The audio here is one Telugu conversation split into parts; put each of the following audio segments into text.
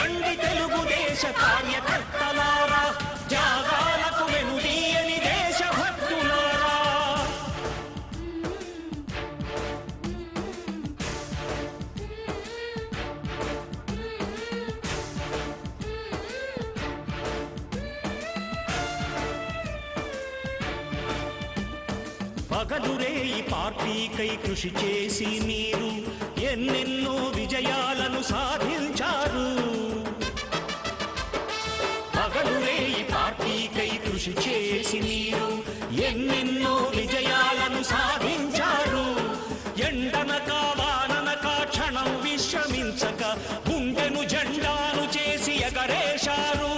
రండి తెలుగుదేశ కార్యకర్తలారా, త్యాగాలకు వెనుదీయని దేశభక్తులారా. పగలురేయి పార్టీకై కృషి చేసి మీరు ఎన్నెన్నో విజయాలను సాధించారు. పగలురేయి పార్టీకై కృషి చేసి మీరు ఎన్నెన్నో విజయాలను సాధించారు. ఎండనక వాననక క్షణం విశ్రమించక గుండెను జెండాను చేసి ఎగరేశారు.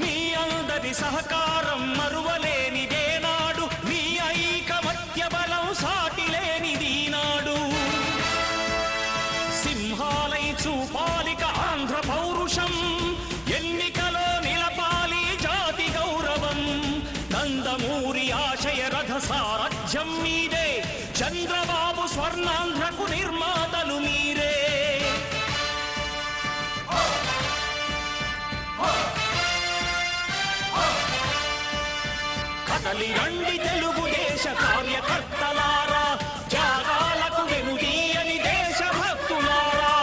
మీ అందరి సహకారం మరువలేనిదే నాడు, మీ ఐకమత్య బలం సాటిలేనిది నాడు. సింహాలై చూపాలిక ఆంధ్ర పౌరుషం, ఎన్నికలో నిలపాలి జాతి గౌరవం. నందమూరి ఆశయ రథ సారథ్యం మీదే, చంద్రబాబు స్వర్ణాంధ్రకు నిర్మాతలు మీరే. కదలి రండి తెలుగుదేశ కార్యకర్తలారా, త్యాగాలకు వెనుదీయని దేశభక్తులారా.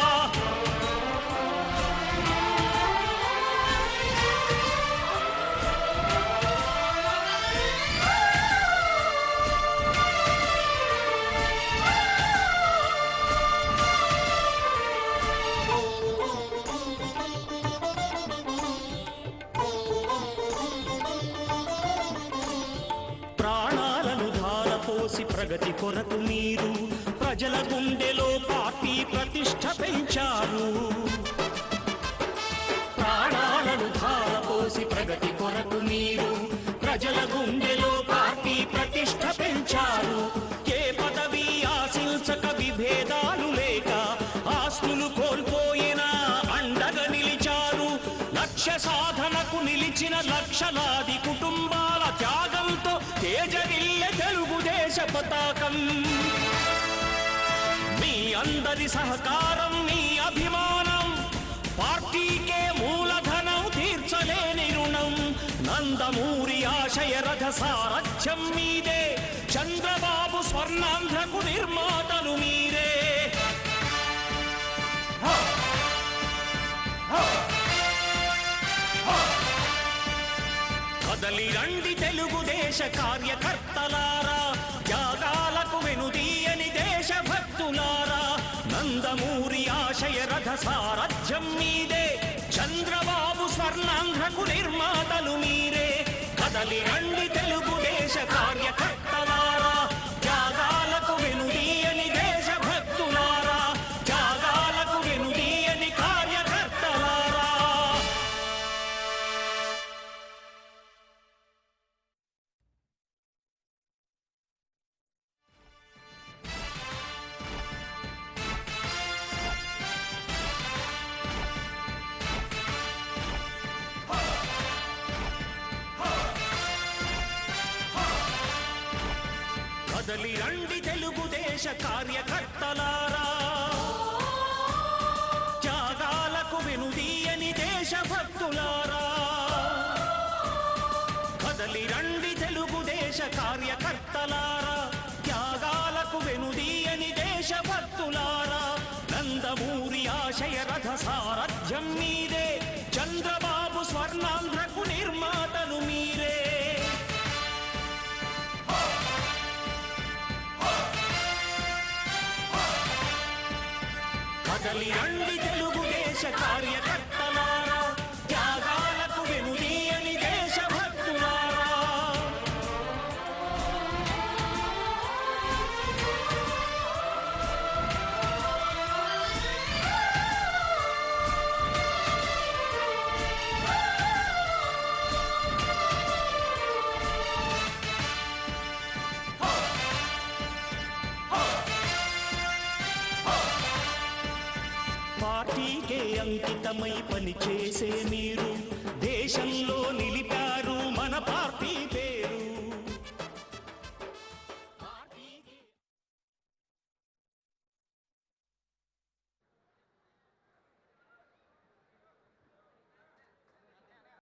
ప్రాణాలను ధారపోసి ప్రగతి కొరకు మీరు ప్రజల గుండెలో పార్టీ ప్రతిష్ఠ పెంచారు. ప్రాణాలను ధారపోసి ప్రగతి కొరకు మీరు ప్రజల గుండెలో పార్టీ ప్రతిష్ఠ పెంచారు. ఏ పదవి ఆశించక విభేదాలు లేక ఆస్తులు కోల్పోయినా అండగా నిలిచారు. లక్ష్య సాధనకు నిలిచిన లక్షలాది కుటుంబాల త్యాగంతో తేజరిల్లె తెలుగుదేశ పతాకం. మీ అందరి సహకారం, మీ అభిమానం పార్టీకే మూలధనం, తీర్చలేని రుణం. నందమూరి ఆశయ రథ సారథ్యం మీదే, చంద్రబాబు స్వర్ణాంధ్రకు నిర్మాతలు మీరే. కదలి రండి తెలుగుదేశ కార్యకర్తలారా, త్యాగాలకు వెనుదీయని దేశభక్తులారా. నందమూరి ఆశయ రథ సారథ్యం మీదే, చంద్రబాబు స్వర్ణాంధ్రకు నిర్మాతలు మీరే. కదలి రండి తెలుగుదేశ కార్యకర్తలారా, త్యాగాలకు వెనుదీయని దేశభక్తులారా, త్యాగాలకు వెనుదీయని కార్యకర్తలారా. కదలి రండి తెలుగుదేశ కార్యకర్తలారా, త్యాగాలకు వెనుదీయని దేశభక్తులారా. కదలి రండి తెలుగుదేశ కార్యకర్తలారా, త్యాగాలకు వెనుదీయని దేశభక్తులారా. నందమూరి ఆశయ రథ సారథ్యం మీదే, చంద్రబాబు స్వర్ణాంధ్రకు నిర్మాతలు మీరే. కదలి రండి తెలుగుదేశ కార్యకర్తలారా, త్యాగాలకు వెనుదీయని దేశభక్తులారా. పార్టీకే అంకితమై పనిచేసే మీరు దేశంలో నిలిపారు మన పార్టీ